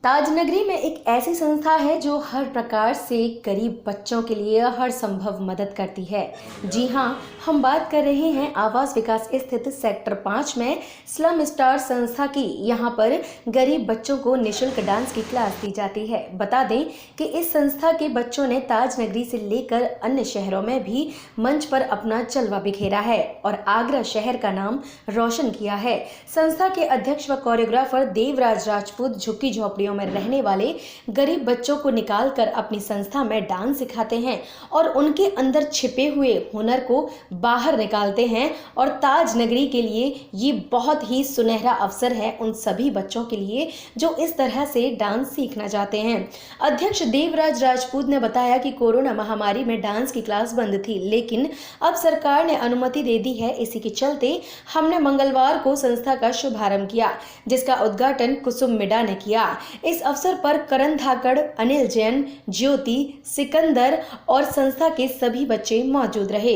ताजनगरी में एक ऐसी संस्था है जो हर प्रकार से गरीब बच्चों के लिए हर संभव मदद करती है। जी हाँ, हम बात कर रहे हैं आवास विकास स्थित सेक्टर 5 में स्लम स्टार संस्था की। यहाँ पर गरीब बच्चों को निःशुल्क डांस की क्लास दी जाती है। बता दें कि इस संस्था के बच्चों ने ताजनगरी से लेकर अन्य शहरों में भी मंच पर अपना जलवा बिखेरा है और आगरा शहर का नाम रोशन किया है। संस्था के अध्यक्ष व कोरियोग्राफर देवराज राजपूत झुग्गी झोपड़ियों में रहने वाले गरीब बच्चों को निकालकर अपनी संस्था में डांस सिखाते हैं और उनके अंदर छिपे हुए हुनर को बाहर निकालते हैं और ताजनगरी के लिए ये बहुत ही सुनहरा अवसर है उन सभी बच्चों के लिए जो इस तरह से डांस सीखना चाहते हैं। अध्यक्ष देवराज राजपूत ने बताया कि कोरोना महामारी में डांस की क्लास बंद थी, लेकिन अब सरकार ने अनुमति दे दी है। इसी के चलते हमने मंगलवार को संस्था का शुभारंभ किया, जिसका उद्घाटन कुसुम मिडा ने किया। इस अवसर पर करण धाकड़, अनिल जैन, ज्योति, सिकंदर और संस्था के सभी बच्चे मौजूद रहे।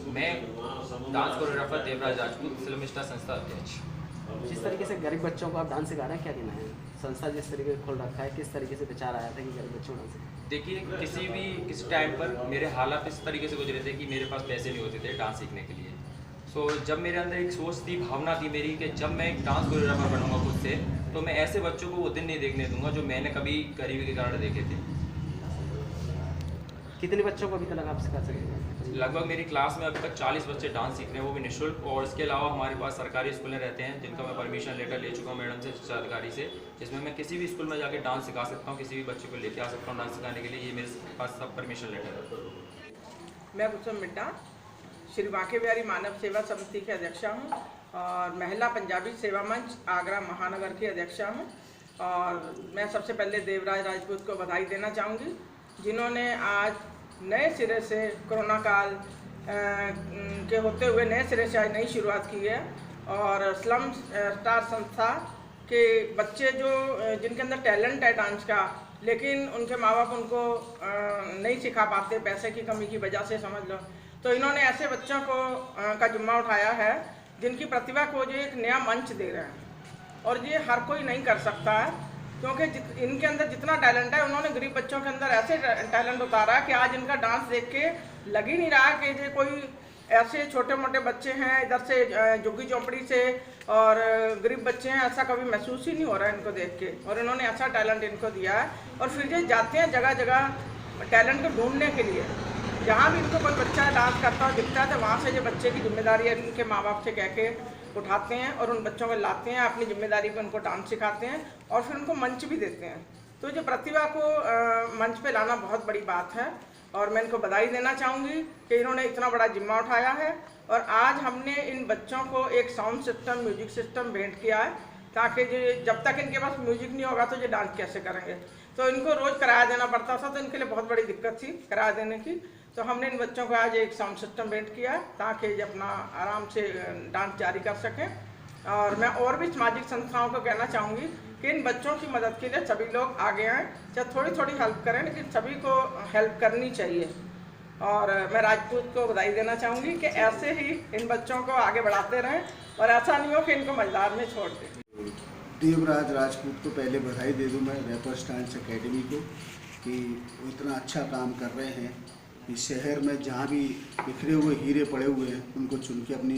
मैं dance choreographer Devraj Rajput, slum star संस्था अध्यक्ष। जिस तरीके से गरीब बच्चों को आप डांस सिखा रहे हैं, क्या कहना है? संस्था जिस तरीके से खोल रखा है, किस तरीके से विचार आया था कि गरीब बच्चों को डांस? देखिए, किसी टाइम पर मेरे हालात इस तरीके से गुजरे थे कि मेरे पास पैसे नहीं होते थे डांस सीखने के लिए। जब मेरे अंदर एक सोच थी, भावना थी मेरी कि जब मैं एक डांस कोरियोग्राफर बनूंगा खुद से, तो मैं ऐसे बच्चों को वो दिन नहीं देखने दूंगा जो मैंने कभी गरीबी के कारण देखे थे। कितने बच्चों को अभी तक आप सिखा सकेंगे? लगभग मेरी क्लास में अभी तक 40 बच्चे डांस सीख रहे हैं, वो भी निःशुल्क। और इसके अलावा हमारे पास सरकारी स्कूलें रहते हैं जिनका मैं परमिशन लेटर ले चुका हूँ मैडम से, शिक्षा अधिकारी से, जिसमें मैं किसी भी स्कूल में जाके डांस सिखा सकता हूँ, किसी भी बच्चे को लेके आ सकता हूँ डांस सिखाने के लिए। ये मेरे पास सब परमिशन लेटर है। मैं कुसुम मिड्डा श्री बांके बिहारी मानव सेवा समिति के अध्यक्षा हूँ और महिला पंजाबी सेवा मंच आगरा महानगर की अध्यक्षा हूँ। और मैं सबसे पहले देवराज राजपूत को बधाई देना चाहूँगी, जिन्होंने आज नए सिरे से कोरोना काल के होते हुए नए सिरे से आज नई शुरुआत की है। और स्लम स्टार संस्था के बच्चे जो जिनके अंदर टैलेंट है डांस का, लेकिन उनके माँ बाप उनको नहीं सिखा पाते, पैसे की कमी की वजह से समझ लो, तो इन्होंने ऐसे बच्चों को का जिम्मा उठाया है जिनकी प्रतिभा को जो एक नया मंच दे रहे हैं। और ये हर कोई नहीं कर सकता है, क्योंकि इनके अंदर जितना टैलेंट है, उन्होंने गरीब बच्चों के अंदर ऐसे टैलेंट उतारा है कि आज इनका डांस देख के लग ही नहीं रहा कि ये कोई ऐसे छोटे मोटे बच्चे हैं इधर से झुग्गी झोंपड़ी से और गरीब बच्चे हैं, ऐसा कभी महसूस ही नहीं हो रहा है इनको देख के। और इन्होंने ऐसा टैलेंट इनको दिया है और फिर ये जाते हैं जगह जगह टैलेंट को ढूंढने के लिए। जहाँ भी इनको कोई बच्चा डांस करता हुआ दिखता है तो वहाँ से जो बच्चे की जिम्मेदारी है इनके माँ बाप से कह के उठाते हैं और उन बच्चों को लाते हैं, अपनी जिम्मेदारी पर उनको डांस सिखाते हैं और फिर उनको मंच भी देते हैं। तो जो प्रतिभा को मंच पे लाना बहुत बड़ी बात है और मैं इनको बधाई देना चाहूँगी कि इन्होंने इतना बड़ा जिम्मा उठाया है। और आज हमने इन बच्चों को एक साउंड सिस्टम, म्यूजिक सिस्टम भेंट किया है, ताकि जब तक इनके पास म्यूजिक नहीं होगा तो ये डांस कैसे करेंगे। तो इनको रोज़ कराया देना पड़ता था, तो इनके लिए बहुत बड़ी दिक्कत थी कराया देने की। तो हमने इन बच्चों को आज एक साउंड सिस्टम भेंट किया है ताकि ये अपना आराम से डांस जारी कर सकें। और मैं और भी सामाजिक संस्थाओं को कहना चाहूँगी कि इन बच्चों की मदद के लिए सभी लोग आगे आएँ, चाहे थोड़ी थोड़ी हेल्प करें, लेकिन सभी को हेल्प करनी चाहिए। और मैं राजपूत को बधाई देना चाहूँगी कि ऐसे ही इन बच्चों को आगे बढ़ाते रहें और ऐसा नहीं हो कि इनको मझधार में छोड़ दें। देवराज राजपूत को पहले बधाई दे दूँ मैं, रैपर्स डांस अकेडमी को, कि वो इतना अच्छा काम कर रहे हैं कि शहर में जहाँ भी बिखरे हुए हीरे पड़े हुए हैं उनको चुन के अपनी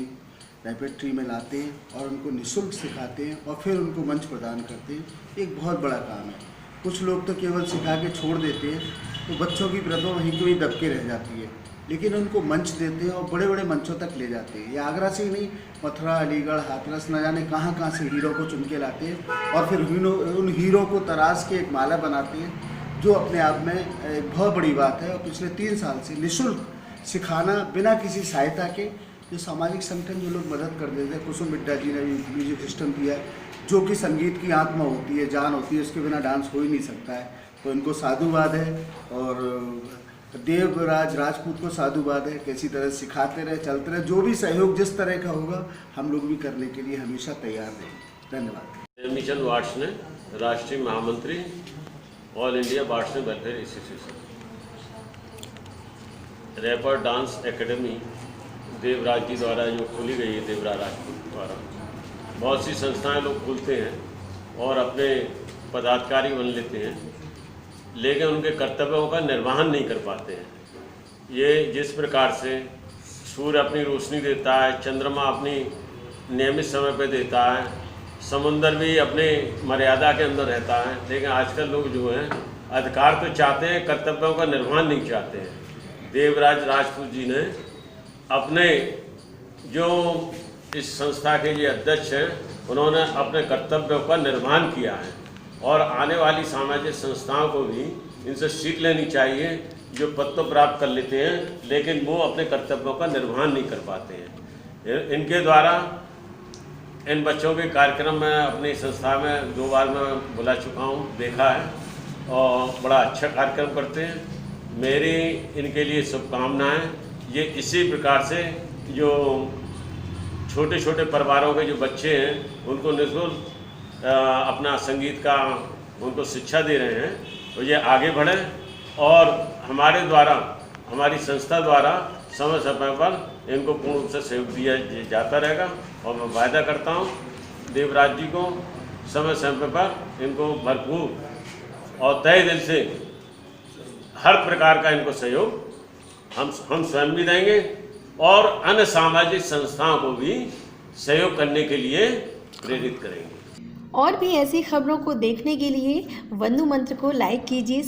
रेपेट्री में लाते हैं और उनको निःशुल्क सिखाते हैं और फिर उनको मंच प्रदान करते हैं। एक बहुत बड़ा काम है। कुछ लोग तो केवल सिखा के छोड़ देते हैं, तो बच्चों की प्रतिभा वहीं की वहीं दब के रह जाती है, लेकिन उनको मंच देते हैं और बड़े बड़े मंचों तक ले जाते हैं। ये आगरा से ही नहीं, मथुरा, अलीगढ़, हाथरस, न जाने कहाँ कहाँ से हीरो को चुन के लाते हैं और फिर उन हीरो को तराश के एक माला बनाते हैं, जो अपने आप में एक बहुत बड़ी बात है। और पिछले 3 साल से निःशुल्क सिखाना बिना किसी सहायता के, जो सामाजिक संगठन जो लोग मदद कर देते हैं, कुसुम मिड्डा जी ने भी म्यूजिक सिस्टम दिया है, जो कि संगीत की आत्मा होती है, जान होती है, उसके बिना डांस हो ही नहीं सकता है। तो इनको साधुवाद है और देवराज राजपूत को साधुवाद है कि इसी तरह सिखाते रहे, चलते रहे। जो भी सहयोग जिस तरह का होगा हम लोग भी करने के लिए हमेशा तैयार रहेंगे। धन्यवाद। मिचल वाट्स ने, राष्ट्रीय महामंत्री all India bandsman welfare association. Rapper dance academy Devraj ji द्वारा जो खोली गई है, देवराज राजपूत द्वारा, बहुत सी संस्थाएं लोग खोलते हैं और अपने पदाधिकारी बन लेते हैं, लेकिन उनके कर्तव्यों का निर्वहन नहीं कर पाते हैं। ये जिस प्रकार से सूर्य अपनी रोशनी देता है, चंद्रमा अपनी नियमित समय पे देता है, समुंदर भी अपने मर्यादा के अंदर रहता है, लेकिन आजकल लोग जो हैं अधिकार तो चाहते हैं, कर्तव्यों का निर्वहन नहीं चाहते हैं। देवराज राजपूत जी ने अपने जो इस संस्था के ये अध्यक्ष हैं, उन्होंने अपने कर्तव्यों का निर्वहन किया है और आने वाली सामाजिक संस्थाओं को भी इनसे सीख लेनी चाहिए, जो पद तो प्राप्त कर लेते हैं लेकिन वो अपने कर्तव्यों का निर्वहन नहीं कर पाते हैं। इनके द्वारा इन बच्चों के कार्यक्रम में अपनी संस्था में 2 बार मैं बुला चुका हूँ, देखा है और बड़ा अच्छा कार्यक्रम करते हैं। मेरी इनके लिए शुभकामनाएं। ये इसी प्रकार से जो छोटे छोटे परिवारों के जो बच्चे हैं उनको निःशुल्क अपना संगीत का उनको शिक्षा दे रहे हैं, तो ये आगे बढ़े और हमारे द्वारा, हमारी संस्था द्वारा समय समय पर इनको पूर्ण रूप से सहयोग दिया जाता रहेगा। और मैं वायदा करता हूँ देवराज जी को समय समय पर इनको भरपूर और तहे दिल से हर प्रकार का इनको सहयोग हम स्वयं भी देंगे और अन्य सामाजिक संस्थाओं को भी सहयोग करने के लिए प्रेरित करेंगे। और भी ऐसी खबरों को देखने के लिए वंदु मंत्र को लाइक कीजिए,